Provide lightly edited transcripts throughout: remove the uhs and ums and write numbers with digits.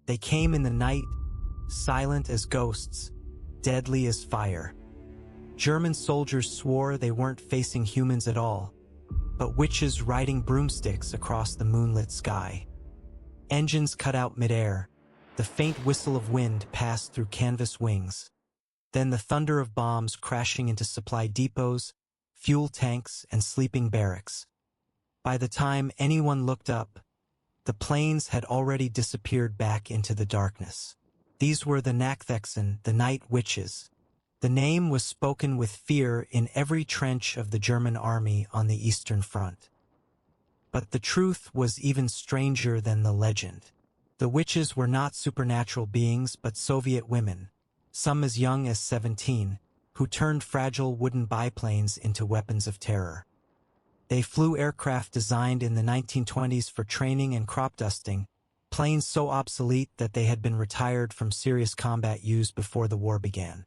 They came in the night, silent as ghosts, deadly as fire. German soldiers swore they weren't facing humans at all, but witches riding broomsticks across the moonlit sky. Engines cut out midair. The faint whistle of wind passed through canvas wings. Then the thunder of bombs crashing into supply depots, fuel tanks, and sleeping barracks. By the time anyone looked up, the planes had already disappeared back into the darkness. These were the Nachthexen, the night witches. The name was spoken with fear in every trench of the German army on the Eastern Front. But the truth was even stranger than the legend. The witches were not supernatural beings but Soviet women, some as young as 17, who turned fragile wooden biplanes into weapons of terror. They flew aircraft designed in the 1920s for training and crop dusting, planes so obsolete that they had been retired from serious combat use before the war began.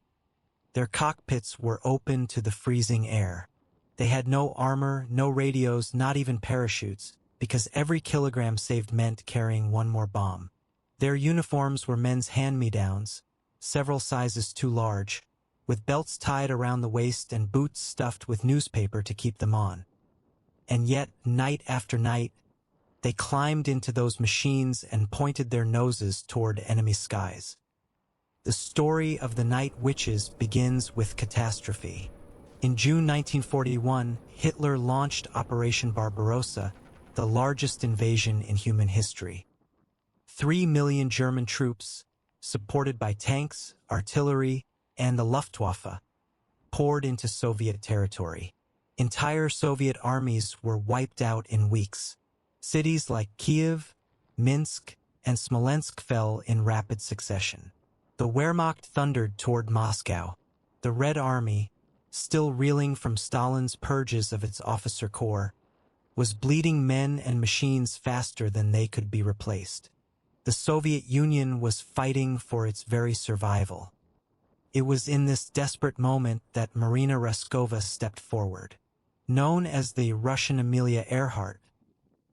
Their cockpits were open to the freezing air. They had no armor, no radios, not even parachutes, because every kilogram saved meant carrying one more bomb. Their uniforms were men's hand-me-downs, several sizes too large, with belts tied around the waist and boots stuffed with newspaper to keep them on. And yet, night after night, they climbed into those machines and pointed their noses toward enemy skies. The story of the night witches begins with catastrophe. In June 1941, Hitler launched Operation Barbarossa, the largest invasion in human history. 3 million German troops, supported by tanks, artillery, and the Luftwaffe, poured into Soviet territory. Entire Soviet armies were wiped out in weeks. Cities like Kiev, Minsk, and Smolensk fell in rapid succession. The Wehrmacht thundered toward Moscow. The Red Army, still reeling from Stalin's purges of its officer corps, was bleeding men and machines faster than they could be replaced. The Soviet Union was fighting for its very survival. It was in this desperate moment that Marina Raskova stepped forward. Known as the Russian Amelia Earhart,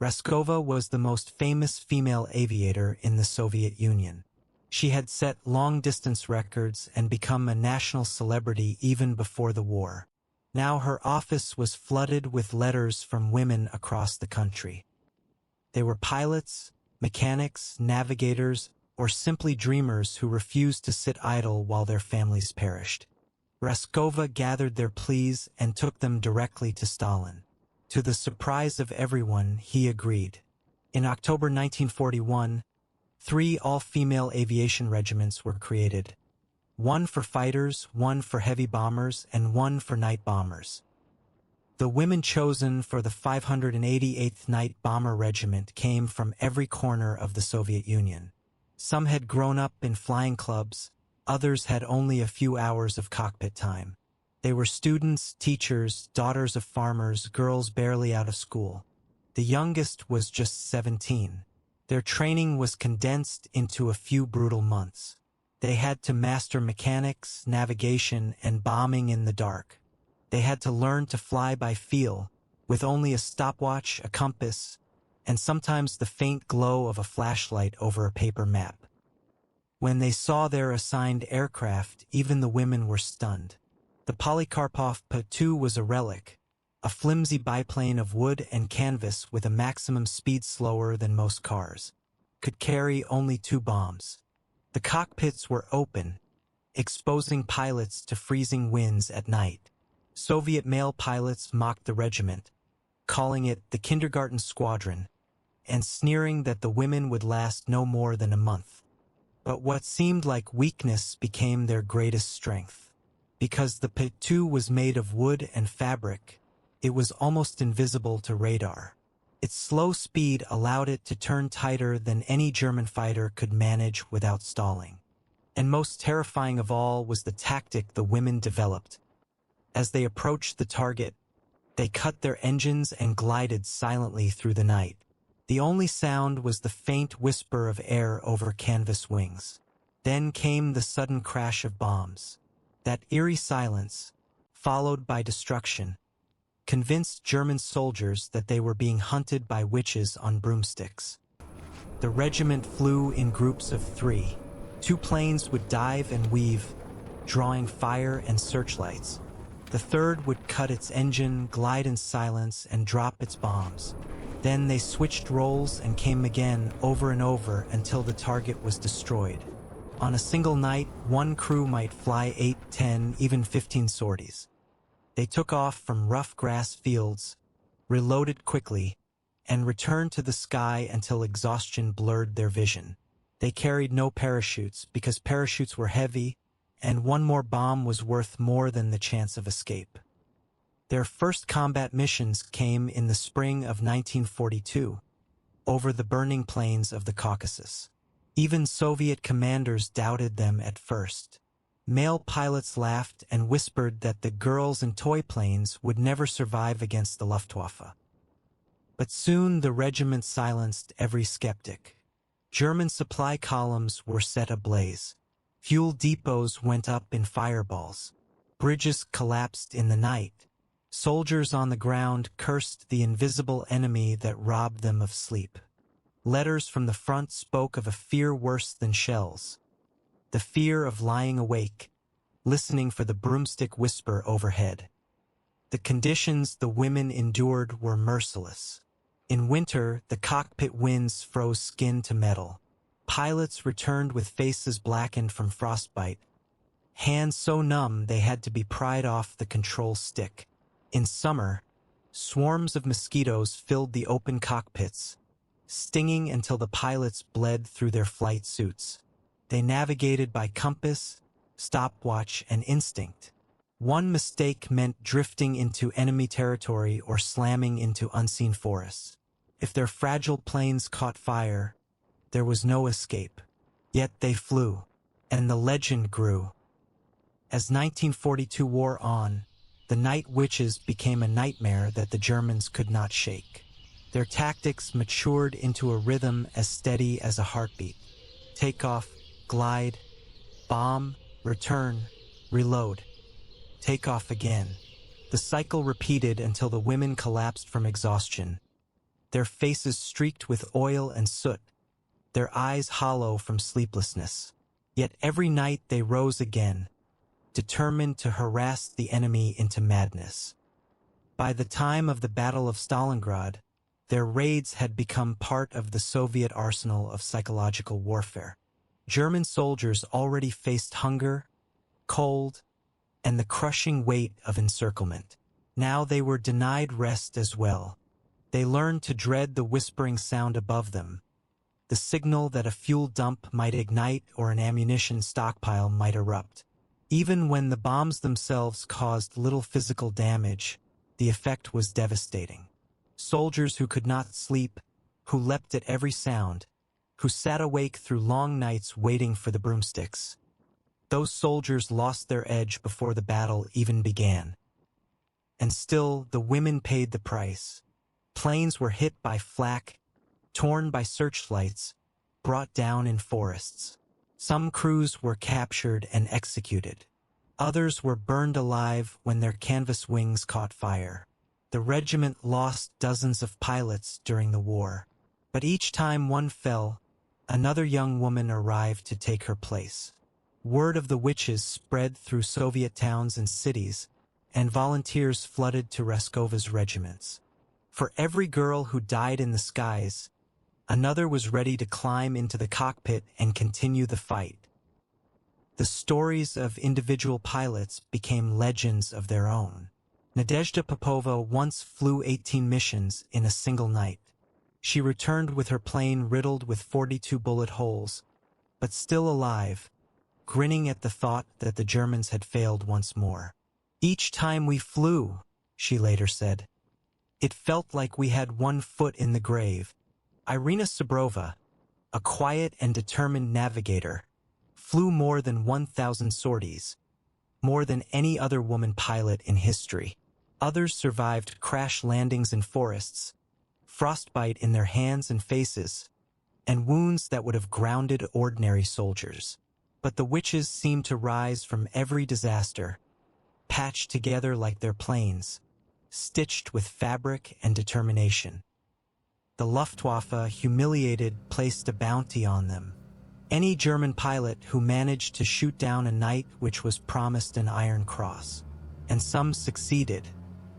Raskova was the most famous female aviator in the Soviet Union. She had set long-distance records and become a national celebrity even before the war. Now her office was flooded with letters from women across the country. They were pilots, mechanics, navigators, or simply dreamers who refused to sit idle while their families perished. Raskova gathered their pleas and took them directly to Stalin. To the surprise of everyone, he agreed. In October 1941, 3 all-female aviation regiments were created. 1 for fighters, 1 for heavy bombers, and 1 for night bombers. The women chosen for the 588th Night Bomber Regiment came from every corner of the Soviet Union. Some had grown up in flying clubs, others had only a few hours of cockpit time. They were students, teachers, daughters of farmers, girls barely out of school. The youngest was just 17. Their training was condensed into a few brutal months. They had to master mechanics, navigation, and bombing in the dark. They had to learn to fly by feel, with only a stopwatch, a compass, and sometimes the faint glow of a flashlight over a paper map. When they saw their assigned aircraft, even the women were stunned. The Polikarpov P-2 was a relic, a flimsy biplane of wood and canvas with a maximum speed slower than most cars. Could carry only 2 bombs. The cockpits were open, exposing pilots to freezing winds at night. Soviet male pilots mocked the regiment, calling it the kindergarten squadron, and sneering that the women would last no more than a month. But what seemed like weakness became their greatest strength. Because the P-2 was made of wood and fabric, it was almost invisible to radar. Its slow speed allowed it to turn tighter than any German fighter could manage without stalling. And most terrifying of all was the tactic the women developed. As they approached the target, they cut their engines and glided silently through the night. The only sound was the faint whisper of air over canvas wings. Then came the sudden crash of bombs. That eerie silence, followed by destruction, convinced German soldiers that they were being hunted by witches on broomsticks. The regiment flew in groups of 3. 2 planes would dive and weave, drawing fire and searchlights. The third would cut its engine, glide in silence, and drop its bombs. Then they switched roles and came again over and over until the target was destroyed. On a single night, one crew might fly 8, 10, even 15 sorties. They took off from rough grass fields, reloaded quickly, and returned to the sky until exhaustion blurred their vision. They carried no parachutes because parachutes were heavy, and one more bomb was worth more than the chance of escape. Their first combat missions came in the spring of 1942, over the burning plains of the Caucasus. Even Soviet commanders doubted them at first. Male pilots laughed and whispered that the girls and toy planes would never survive against the Luftwaffe. But soon the regiment silenced every skeptic. German supply columns were set ablaze. Fuel depots went up in fireballs. Bridges collapsed in the night. Soldiers on the ground cursed the invisible enemy that robbed them of sleep. Letters from the front spoke of a fear worse than shells. The fear of lying awake, listening for the broomstick whisper overhead. The conditions the women endured were merciless. In winter, the cockpit winds froze skin to metal. Pilots returned with faces blackened from frostbite, hands so numb they had to be pried off the control stick. In summer, swarms of mosquitoes filled the open cockpits, stinging until the pilots bled through their flight suits. They navigated by compass, stopwatch, and instinct. One mistake meant drifting into enemy territory or slamming into unseen forests. If their fragile planes caught fire, there was no escape. Yet they flew, and the legend grew. As 1942 wore on, the night witches became a nightmare that the Germans could not shake. Their tactics matured into a rhythm as steady as a heartbeat. Takeoff, glide, bomb, return, reload. Take off again. The cycle repeated until the women collapsed from exhaustion, their faces streaked with oil and soot, their eyes hollow from sleeplessness. Yet every night they rose again, determined to harass the enemy into madness. By the time of the Battle of Stalingrad, their raids had become part of the Soviet arsenal of psychological warfare. German soldiers already faced hunger, cold, and the crushing weight of encirclement. Now they were denied rest as well. They learned to dread the whispering sound above them, the signal that a fuel dump might ignite or an ammunition stockpile might erupt. Even when the bombs themselves caused little physical damage, the effect was devastating. Soldiers who could not sleep, who leapt at every sound, who sat awake through long nights waiting for the broomsticks. Those soldiers lost their edge before the battle even began. And still, the women paid the price. Planes were hit by flak, torn by searchlights, brought down in forests. Some crews were captured and executed. Others were burned alive when their canvas wings caught fire. The regiment lost dozens of pilots during the war, but each time one fell, another young woman arrived to take her place. Word of the witches spread through Soviet towns and cities, and volunteers flooded to Raskova's regiments. For every girl who died in the skies, another was ready to climb into the cockpit and continue the fight. The stories of individual pilots became legends of their own. Nadezhda Popova once flew 18 missions in a single night. She returned with her plane riddled with 42 bullet holes, but still alive, grinning at the thought that the Germans had failed once more. "Each time we flew," she later said, "it felt like we had one foot in the grave." Irina Sabrova, a quiet and determined navigator, flew more than 1,000 sorties, more than any other woman pilot in history. Others survived crash landings in forests, frostbite in their hands and faces, and wounds that would have grounded ordinary soldiers. But the witches seemed to rise from every disaster, patched together like their planes, stitched with fabric and determination. The Luftwaffe, humiliated, placed a bounty on them. Any German pilot who managed to shoot down a knight which was promised an Iron Cross. And some succeeded.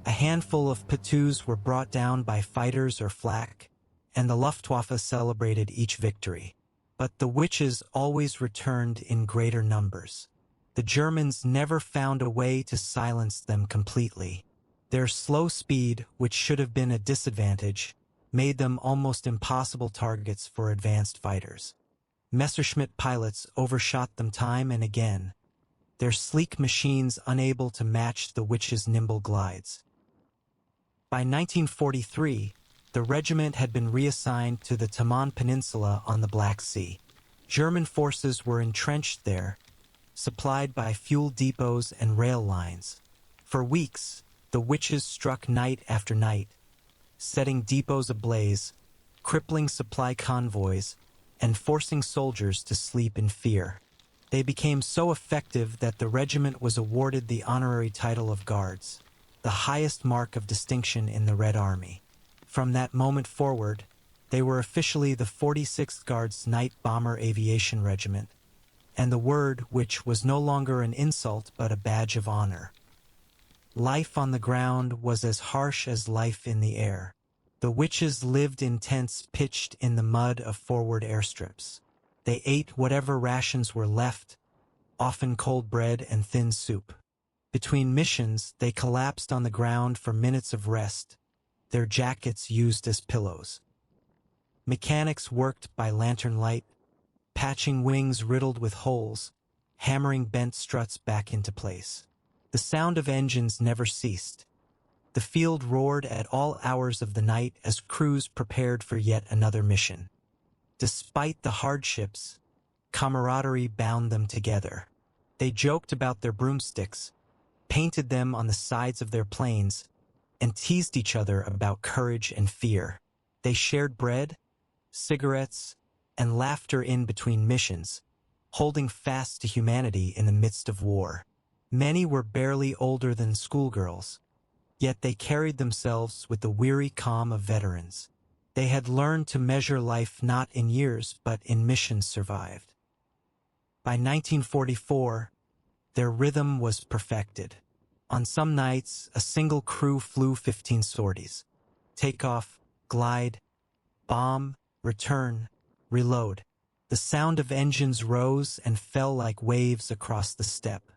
A handful of P2s were brought down by fighters or flak, and the Luftwaffe celebrated each victory. But the witches always returned in greater numbers. The Germans never found a way to silence them completely. Their slow speed, which should have been a disadvantage, made them almost impossible targets for advanced fighters. Messerschmitt pilots overshot them time and again, their sleek machines unable to match the witches' nimble glides. By 1943, the regiment had been reassigned to the Taman Peninsula on the Black Sea. German forces were entrenched there, supplied by fuel depots and rail lines. For weeks, the witches struck night after night, setting depots ablaze, crippling supply convoys, and forcing soldiers to sleep in fear. They became so effective that the regiment was awarded the honorary title of Guards, the highest mark of distinction in the Red Army. From that moment forward, they were officially the 46th Guards Night Bomber Aviation Regiment, and the word which was no longer an insult but a badge of honor. Life on the ground was as harsh as life in the air. The witches lived in tents pitched in the mud of forward airstrips. They ate whatever rations were left, often cold bread and thin soup. Between missions, they collapsed on the ground for minutes of rest, their jackets used as pillows. Mechanics worked by lantern light, patching wings riddled with holes, hammering bent struts back into place. The sound of engines never ceased. The field roared at all hours of the night as crews prepared for yet another mission. Despite the hardships, camaraderie bound them together. They joked about their broomsticks, painted them on the sides of their planes, and teased each other about courage and fear. They shared bread, cigarettes, and laughter in between missions, holding fast to humanity in the midst of war. Many were barely older than schoolgirls, yet they carried themselves with the weary calm of veterans. They had learned to measure life not in years but in missions survived. By 1944, their rhythm was perfected. On some nights, a single crew flew 15 sorties. Takeoff, glide, bomb, return, reload. The sound of engines rose and fell like waves across the steppe.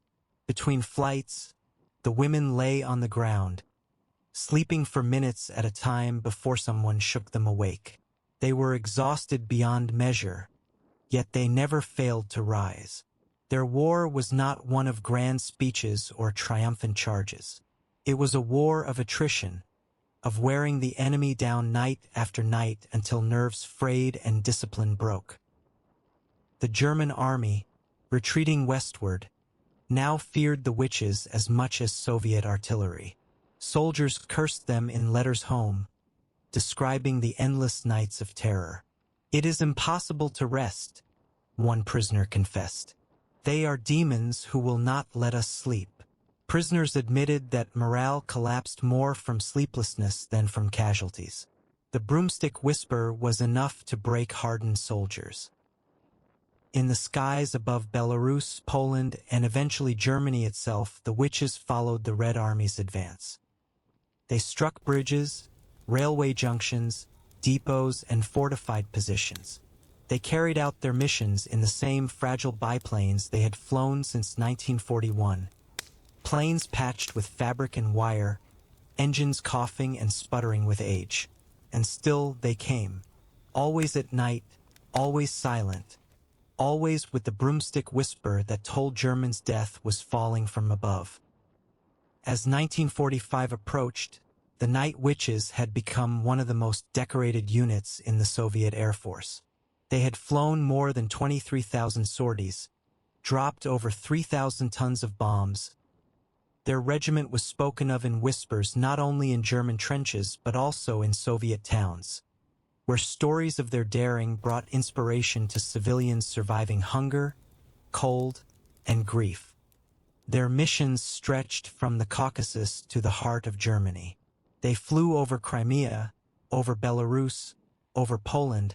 Between flights, the women lay on the ground, sleeping for minutes at a time before someone shook them awake. They were exhausted beyond measure, yet they never failed to rise. Their war was not one of grand speeches or triumphant charges. It was a war of attrition, of wearing the enemy down night after night until nerves frayed and discipline broke. The German army, retreating westward, now feared the witches as much as Soviet artillery. Soldiers cursed them in letters home, describing the endless nights of terror. "It is impossible to rest," one prisoner confessed. "They are demons who will not let us sleep." Prisoners admitted that morale collapsed more from sleeplessness than from casualties. The broomstick whisper was enough to break hardened soldiers. In the skies above Belarus, Poland, and eventually Germany itself, the witches followed the Red Army's advance. They struck bridges, railway junctions, depots, and fortified positions. They carried out their missions in the same fragile biplanes they had flown since 1941. Planes patched with fabric and wire, engines coughing and sputtering with age. And still they came. Always at night, always silent, always with the broomstick whisper that told Germans death was falling from above. As 1945 approached, the Night Witches had become one of the most decorated units in the Soviet Air Force. They had flown more than 23,000 sorties, dropped over 3,000 tons of bombs. Their regiment was spoken of in whispers not only in German trenches but also in Soviet towns, where stories of their daring brought inspiration to civilians surviving hunger, cold, and grief. Their missions stretched from the Caucasus to the heart of Germany. They flew over Crimea, over Belarus, over Poland,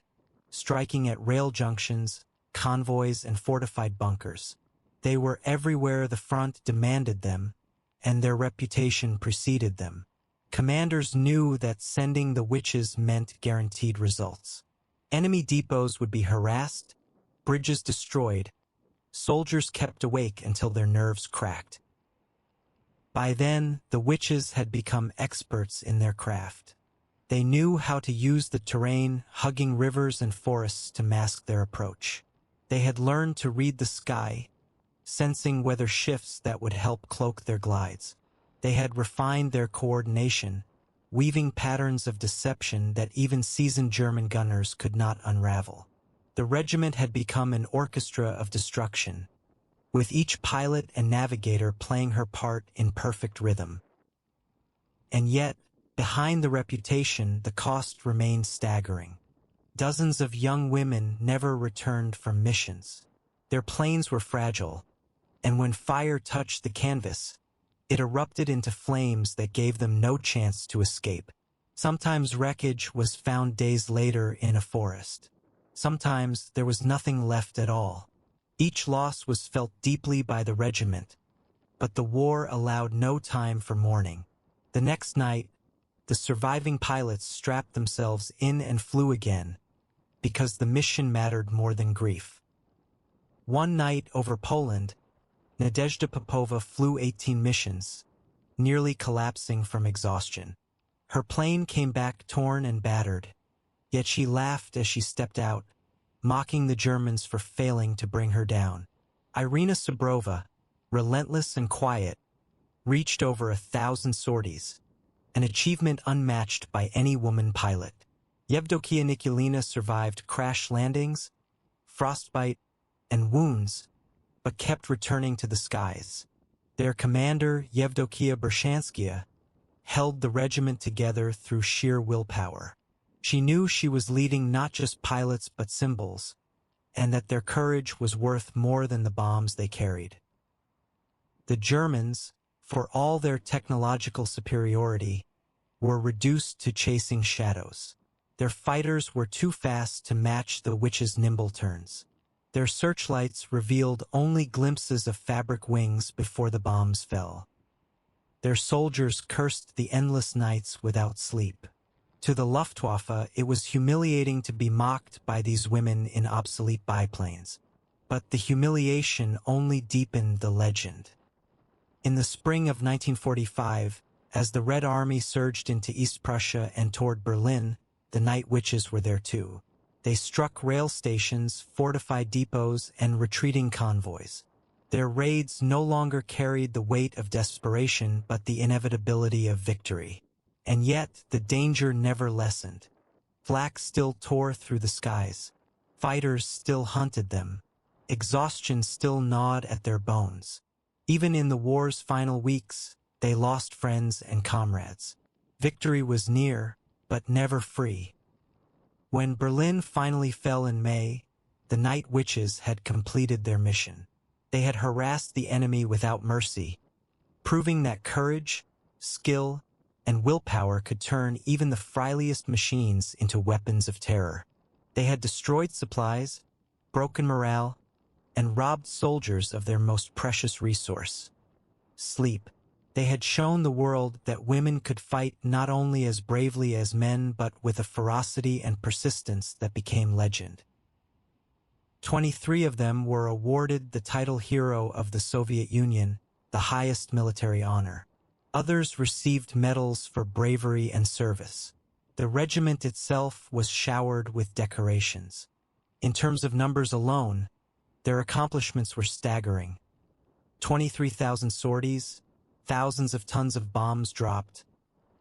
striking at rail junctions, convoys, and fortified bunkers. They were everywhere the front demanded them, and their reputation preceded them. Commanders knew that sending the witches meant guaranteed results. Enemy depots would be harassed, bridges destroyed, soldiers kept awake until their nerves cracked. By then, the witches had become experts in their craft. They knew how to use the terrain, hugging rivers and forests to mask their approach. They had learned to read the sky, sensing weather shifts that would help cloak their glides. They had refined their coordination, weaving patterns of deception that even seasoned German gunners could not unravel. The regiment had become an orchestra of destruction, with each pilot and navigator playing her part in perfect rhythm. And yet, behind the reputation, the cost remained staggering. Dozens of young women never returned from missions. Their planes were fragile, and when fire touched the canvas, it erupted into flames that gave them no chance to escape. Sometimes wreckage was found days later in a forest. Sometimes there was nothing left at all. Each loss was felt deeply by the regiment, but the war allowed no time for mourning. The next night, the surviving pilots strapped themselves in and flew again, because the mission mattered more than grief. One night over Poland, Nadezhda Popova flew 18 missions, nearly collapsing from exhaustion. Her plane came back torn and battered, yet she laughed as she stepped out, mocking the Germans for failing to bring her down. Irina Sabrova, relentless and quiet, reached over 1,000 sorties, an achievement unmatched by any woman pilot. Yevdokia Nikulina survived crash landings, frostbite, and wounds, but kept returning to the skies. Their commander, Yevdokia Bershanskaya, held the regiment together through sheer willpower. She knew she was leading not just pilots but symbols, and that their courage was worth more than the bombs they carried. The Germans, for all their technological superiority, were reduced to chasing shadows. Their fighters were too fast to match the witches' nimble turns. Their searchlights revealed only glimpses of fabric wings before the bombs fell. Their soldiers cursed the endless nights without sleep. To the Luftwaffe, it was humiliating to be mocked by these women in obsolete biplanes. But the humiliation only deepened the legend. In the spring of 1945, as the Red Army surged into East Prussia and toward Berlin, the Night Witches were there too. They struck rail stations, fortified depots, and retreating convoys. Their raids no longer carried the weight of desperation but the inevitability of victory. And yet, the danger never lessened. Flak still tore through the skies. Fighters still hunted them. Exhaustion still gnawed at their bones. Even in the war's final weeks, they lost friends and comrades. Victory was near, but never free. When Berlin finally fell in May, the Night Witches had completed their mission. They had harassed the enemy without mercy, proving that courage, skill, and willpower could turn even the frailest machines into weapons of terror. They had destroyed supplies, broken morale, and robbed soldiers of their most precious resource, sleep. They had shown the world that women could fight not only as bravely as men but with a ferocity and persistence that became legend. 23 of them were awarded the title Hero of the Soviet Union, the highest military honor. Others received medals for bravery and service. The regiment itself was showered with decorations. In terms of numbers alone, their accomplishments were staggering. 23,000 sorties, thousands of tons of bombs dropped,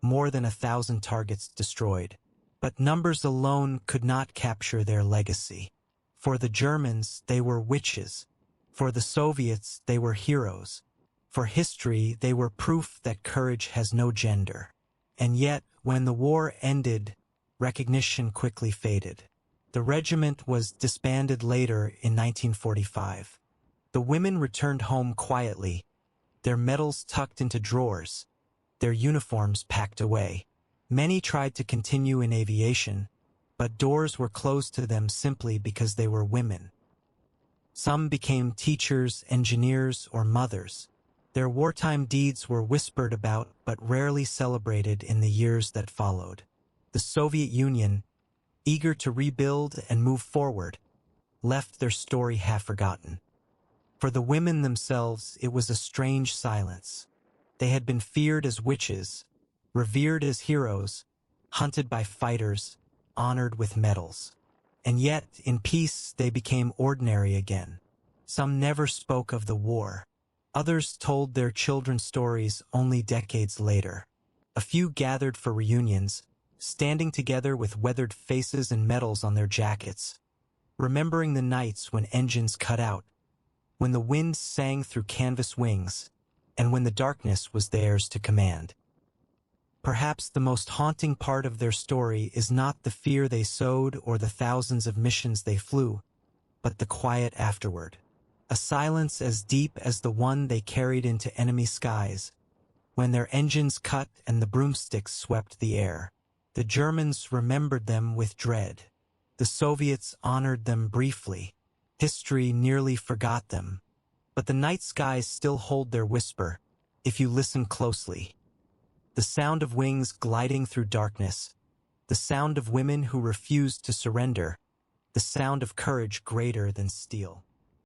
more than 1,000 targets destroyed. But numbers alone could not capture their legacy. For the Germans, they were witches. For the Soviets, they were heroes. For history, they were proof that courage has no gender. And yet, when the war ended, recognition quickly faded. The regiment was disbanded later in 1945. The women returned home quietly, their medals tucked into drawers, their uniforms packed away. Many tried to continue in aviation, but doors were closed to them simply because they were women. Some became teachers, engineers, or mothers. Their wartime deeds were whispered about but rarely celebrated in the years that followed. The Soviet Union, eager to rebuild and move forward, left their story half-forgotten. For the women themselves, it was a strange silence. They had been feared as witches, revered as heroes, hunted by fighters, honored with medals. And yet, in peace, they became ordinary again. Some never spoke of the war. Others told their children stories only decades later. A few gathered for reunions, standing together with weathered faces and medals on their jackets, remembering the nights when engines cut out, when the wind sang through canvas wings, and when the darkness was theirs to command. Perhaps the most haunting part of their story is not the fear they sowed or the thousands of missions they flew, but the quiet afterward. A silence as deep as the one they carried into enemy skies, when their engines cut and the broomsticks swept the air. The Germans remembered them with dread. The Soviets honored them briefly. History nearly forgot them. But the night skies still hold their whisper, if you listen closely. The sound of wings gliding through darkness, the sound of women who refused to surrender, the sound of courage greater than steel.